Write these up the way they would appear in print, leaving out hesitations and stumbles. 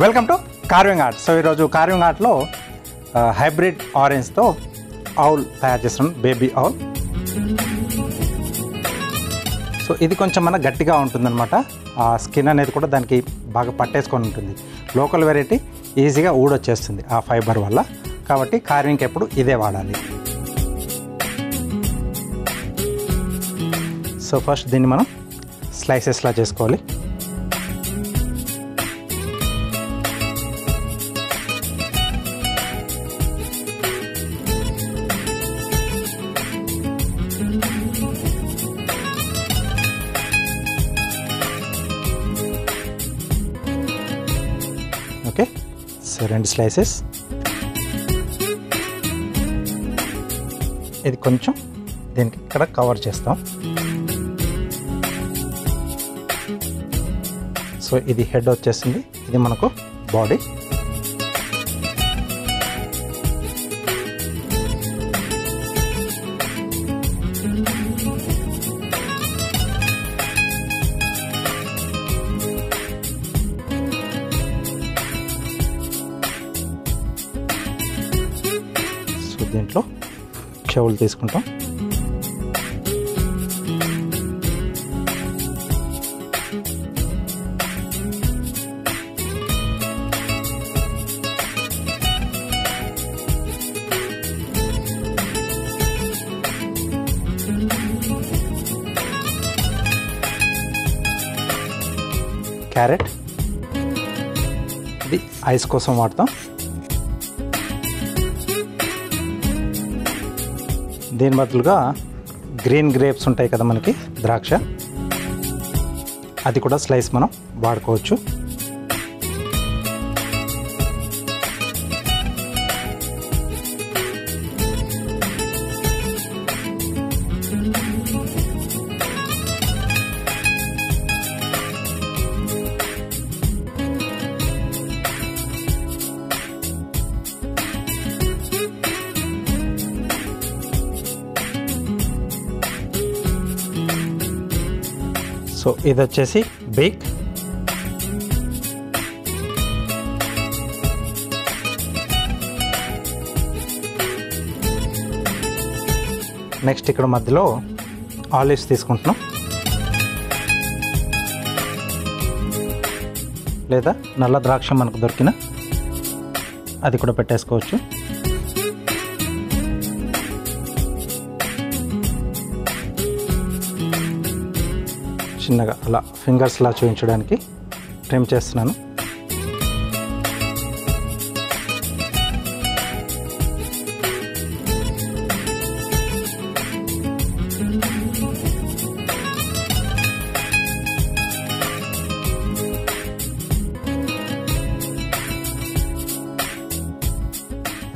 Welcome to carving art. So ఈరోజు carving ఆర్ట్లో hybrid ఆరెంజ్తో ఆవుల్ తయారు చేస్తున్నాం, బేబీ ఆవుల్. సో ఇది కొంచెం మన గట్టిగా ఉంటుందన్నమాట. ఆ స్కిన్ అనేది కూడా దానికి బాగా పట్టేసుకొని ఉంటుంది. లోకల్ వెరైటీ ఈజీగా ఊడొచ్చేస్తుంది ఆ ఫైబర్ వల్ల. కాబట్టి కార్వింగ్కి ఎప్పుడు ఇదే వాడాలి. సో ఫస్ట్ దీన్ని మనం స్లైసెస్లా చేసుకోవాలి. Okay, so 2 slices. ఇది కొంచెం దీనికి ఇక్కడ కవర్ చేస్తాం. సో ఇది హెడ్ వచ్చేసింది, ఇది మనకు బాడీ. సో దీంట్లో చెవులు తీసుకుంటాం. క్యారెట్, ఇది ఐస్ కోసం వాడతాం. దీని బదులుగా గ్రీన్ గ్రేప్స్ ఉంటాయి కదా మనకి, ద్రాక్ష, అది కూడా స్లైస్ మనం వాడుకోవచ్చు. సో ఇది వచ్చేసి బేక్. నెక్స్ట్ ఇక్కడ మధ్యలో ఆలివ్స్ తీసుకుంటున్నాం, లేదా నల్ల ద్రాక్ష మనకు దొరికిన అది కూడా పెట్టేసుకోవచ్చు. చిన్నగా అలా ఫింగర్స్లా చూపించడానికి ట్రిమ్ చేస్తున్నాను.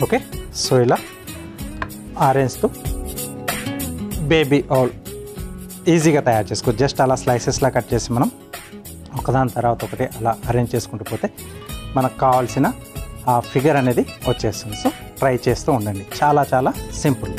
ఓకే, సో ఇలా ఆరెంజ్తో బేబీ ఆవుల్ ఈజీగా తయారు చేసుకోవచ్చు. జస్ట్ అలా స్లైసెస్లా కట్ చేసి మనం ఒకదాని తర్వాత ఒకటి అలా అరేంజ్ చేసుకుంటూ పోతే మనకు కావాల్సిన ఆ ఫిగర్ అనేది వచ్చేస్తుంది. సో ట్రై చేస్తూ ఉండండి, చాలా చాలా సింపుల్.